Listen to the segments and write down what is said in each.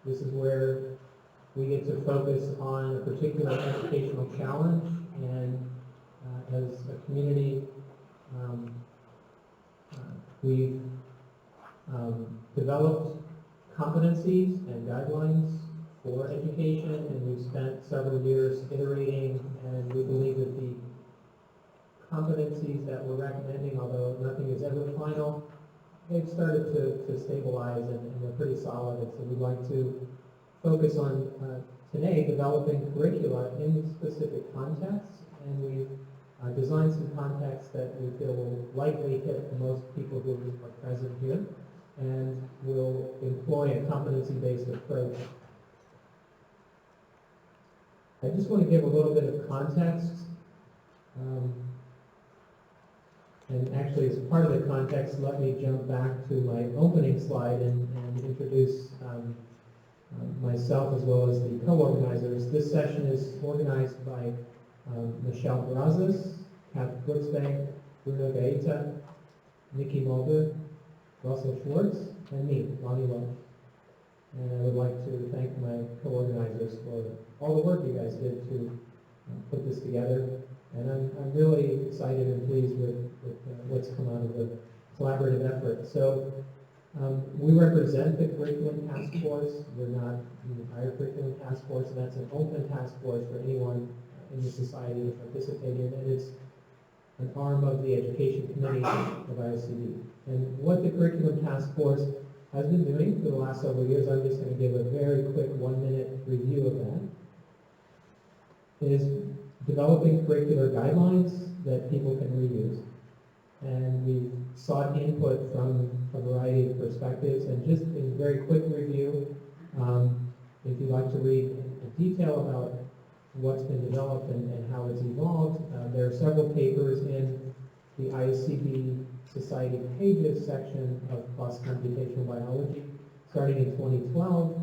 This is where we get to focus on a particular educational challenge, and as a community, we've developed competencies and guidelines for education, and we've spent several years iterating, and we believe that the competencies that we're recommending, although nothing is ever final, they've started to stabilize, and they're pretty solid. And so we'd like to focus on today developing curricula in specific contexts, and we've designed some contexts that we feel will likely hit most people who are present here, and will employ a competency-based approach. I just want to give a little bit of context. And actually, as part of the context, let me jump back to my opening slide and introduce myself as well as the co-organizers. This session is organized by Michelle Brazas, Kath Brooksbank, Bruno Gaeta, Nikki Mulder, Russell Schwartz, and me, Lonnie Welch. And I would like to thank my co-organizers for all the work you guys did to put this together. And I'm really excited and pleased with what's come out of the collaborative effort. So we represent the Curriculum Task Force. We're not the entire Curriculum Task Force, and that's an open task force for anyone in the society to participate in, and it's an arm of the Education Committee of ISCB. And what the Curriculum Task Force has been doing for the last several years, I'm just going to give a very quick 1-minute review of that, is developing curricular guidelines that people can reuse. And we've sought input from a variety of perspectives, and just in very quick review, if you'd like to read in detail about what's been developed and how it's evolved, there are several papers in the ISCB Society Pages section of PLOS Computational Biology, starting in 2012.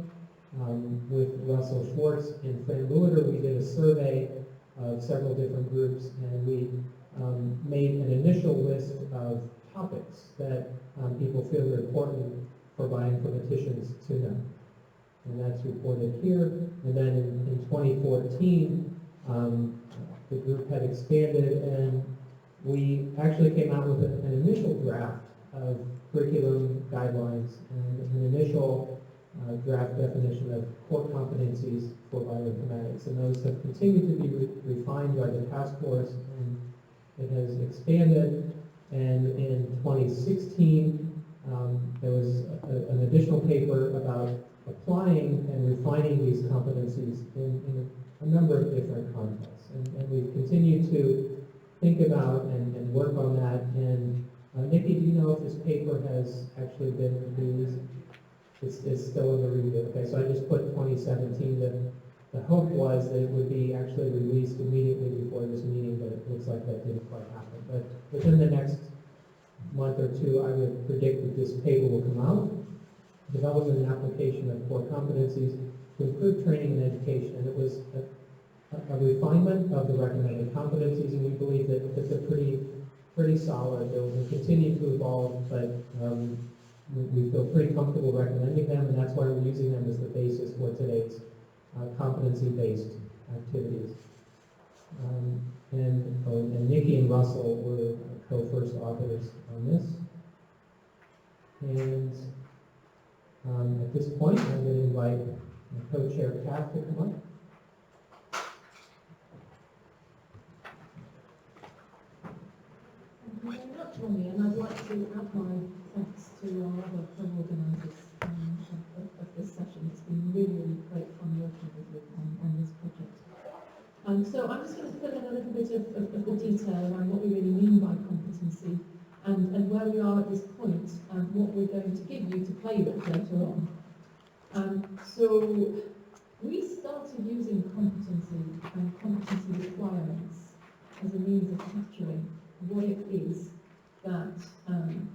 With Russell Schwartz and Fran Lewiter, we did a survey of several different groups, and we made an initial list of topics that people feel are important for bioinformaticians to know. And that's reported here. And then in 2014, the group had expanded, and we actually came out with an initial draft of curriculum guidelines and an initial draft definition of core competencies for bioinformatics. And those have continued to be refined by the task force, and it has expanded. And in 2016, there was an additional paper about applying and refining these competencies in a number of different contexts. And we've continued to think about and work on that. And Nikki, do you know if this paper has actually been released? It's still in the review. Okay, so I just put 2017. The hope was that it would be actually released immediately before this meeting, but it looks like that didn't quite happen. But within the next month or two, I would predict that this paper will come out. Development and application of core competencies to improve training and education. And it was a refinement of the recommended competencies, and we believe that they're pretty solid. They will continue to evolve, but we feel pretty comfortable recommending them, and that's why we're using them as the basis for today's competency-based activities. And Nikki and Russell were co-first authors on this. And at this point, I'm going to invite my co-chair, Kath, to come up. Thank you very much, Ronnie, and I'd like to add my thanks to our other co-organisers of this session. It's been really great fun working with you on this project. So I'm just going to fill in a little bit of the detail around what we really mean by competency and where we are at this point and what we're going to give you to play with later on. So we started using competency and competency requirements as a means of capturing what it is that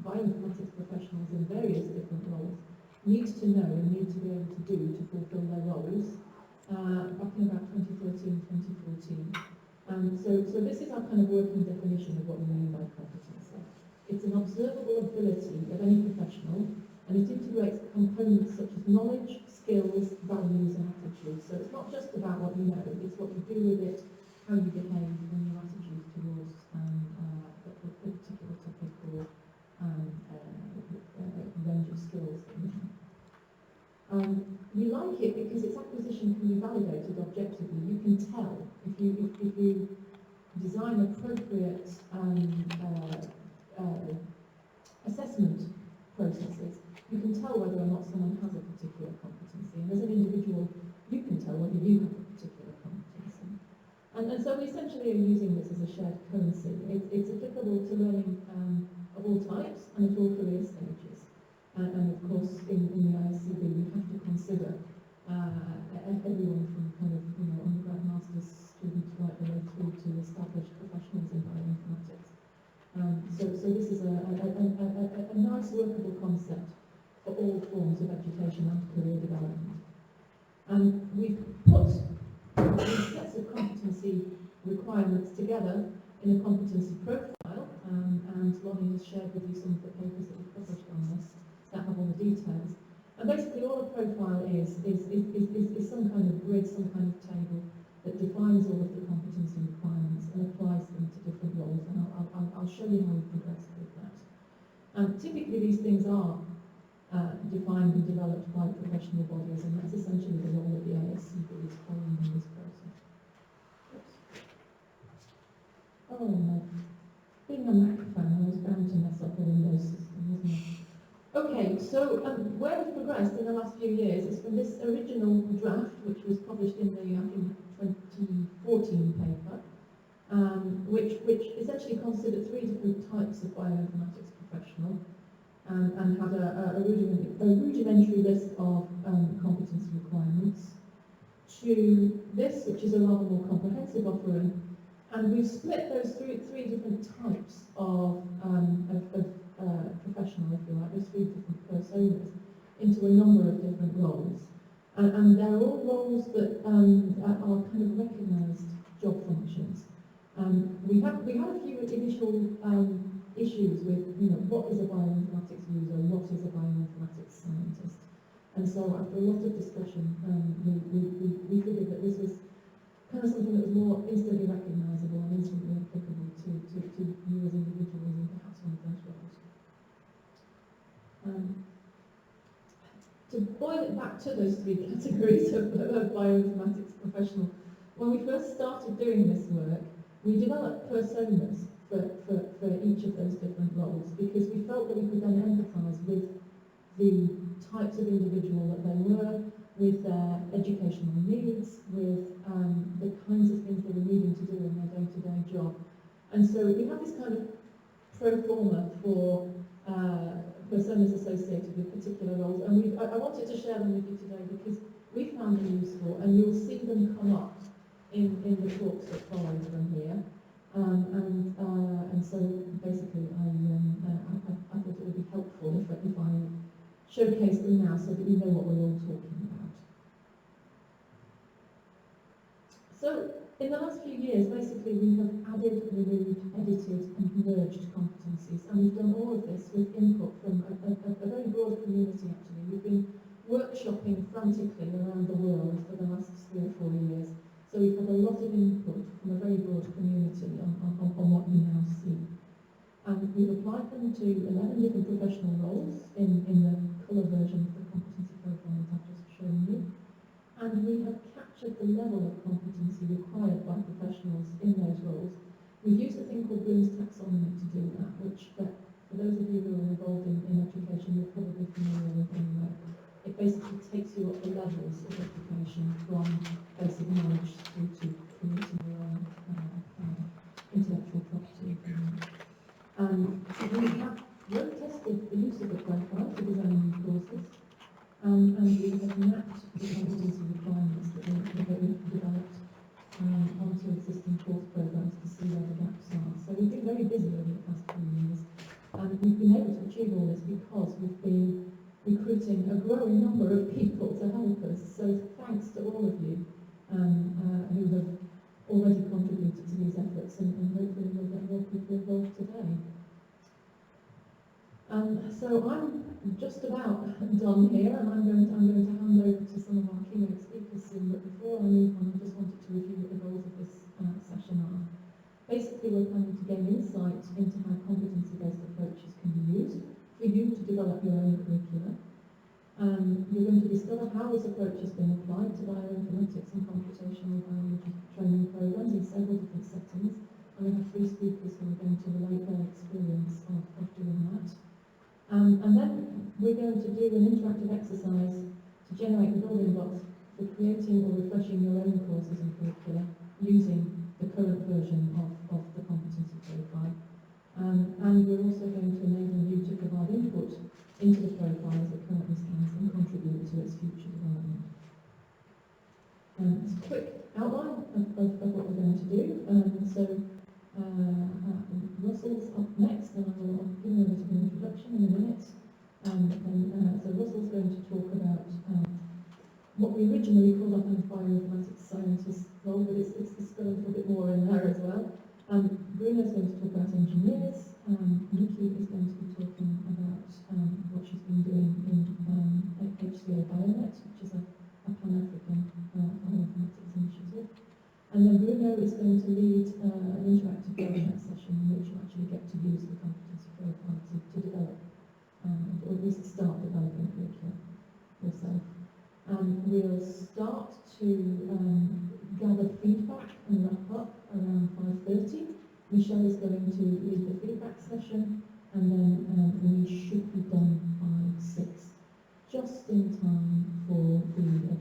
bioinformatics professionals in various different roles need to know and need to be able to do to fulfill their roles back in about 2013, 2014. So this is our kind of working definition of what we mean by competency. It's an observable ability of any professional, and it integrates components such as knowledge, skills, not just about what you know, it's what you do with it, how you behave, and your attitude towards a particular topic or range of skills that you have. We like it because its acquisition can be validated objectively. You can tell if you design appropriate assessment processes, you can tell whether or not someone has a particular competency. And as an individual, you can tell whether you have a particular competency. And so we essentially are using this as a shared currency. It's applicable to learning of all types and at all career stages. And of course, in the ISCB, we have to consider everyone from kind of, undergrad, master's students right the way through to established professionals in bioinformatics. So this is a nice workable concept for all forms of education and career development. And we've put these sets of competency requirements together in a competency profile, and Lonnie has shared with you some of the papers that we've published on this that have all the details. And basically all a profile is some kind of grid, some kind of table that defines all of the competency requirements and applies them to different roles, and I'll show you how we progress with that. Typically these things are defined and developed by professional bodies, and that's essentially the role that the ISCB is following in this process. Oops. Oh no. Being a Mac fan, I was bound to mess up the Windows system, wasn't I? Okay, so where we've progressed in the last few years is from this original draft, which was published in the, I think, 2014 paper, which essentially considered 3 different types of bioinformatics professional, and had a rudimentary list of competency requirements, to this, which is a rather more comprehensive offering, and we've split those three different types of professional, if you like, those 3 different personas, into a number of different roles. And they're all roles that are kind of recognised job functions. We had a few initial issues with, what is a bioinformatics user, what is a bioinformatics scientist. And so after a lot of discussion, we figured that this was kind of something that was more instantly recognisable and instantly applicable to you as individuals in perhaps one of those roles. To boil it back to those 3 categories of bioinformatics professional, when we first started doing this work, we developed personas for each of those different roles, because we felt that we could then empathise with the types of individual that they were, with their educational needs, with the kinds of things they were needing to do in their day-to-day job. And so we have this kind of pro forma for personas associated with particular roles, and I wanted to share them with you today because we found them useful, and you'll see them come up in the talks that follow from here. And so basically I thought it would be helpful if I showcase them now so that you know what we're all talking about. So in the last few years, basically we have added, removed, edited and merged competencies, and we've done all of this with input from a very broad community actually. We've been workshopping frantically around the world for the last 3 or 4 years, so we've had a lot of input from a very broad community on what you now see. And we've applied them to 11 different professional roles in the colour version of the competency profile that I've just shown you. And we have captured the level of competency required by professionals in those roles. We've used a thing called Bloom's taxonomy to do that, which for those of you who are involved in education, you're probably familiar with anyway. It basically takes you up the levels of education from basic knowledge through to creating your own intellectual property. We have road tested the use of the profile to design new courses, and we have mapped the competency requirements that we've developed onto existing course programs to see where the gaps are. So we've been very busy over the past few years, and we've been able to achieve all this because we've been recruiting a growing number of people to help us. So thanks to all of you who have already contributed to these efforts, and hopefully we'll get more people involved today. So I'm just about done here, and I'm going to hand over to some of our keynote speakers soon. But before I move how this approach has been applied to bioinformatics and computational biology training programs in several different settings. And we have 3 speakers who are going to relate their experience of doing that. And then we're going to do an interactive exercise to generate the building blocks for creating or refreshing your own courses and curricula using the current version of the competency profile. And we're also going to enable you to provide input into the profile as it currently stands and contribute to its future development. It's a quick outline of what we're going to do. Russell's up next, and I'll give him a bit of an introduction in a minute. So Russell's going to talk about what we originally called up as bioinformatics scientist role, but it's got a little bit more in there as well. Bruno's going to talk about engineers. Nikki is going to be talking about what she's been doing in HCA Bionet, which is a Pan-African bioinformatics initiative. And then Bruno is going to lead an interactive workshop session in which you actually get to use the competency profile to develop, or at least start developing curriculum yourself. We'll start to gather feedback and wrap up around 5:30. Michelle is going to lead the feedback session, and then we should be done by 6, just in time for the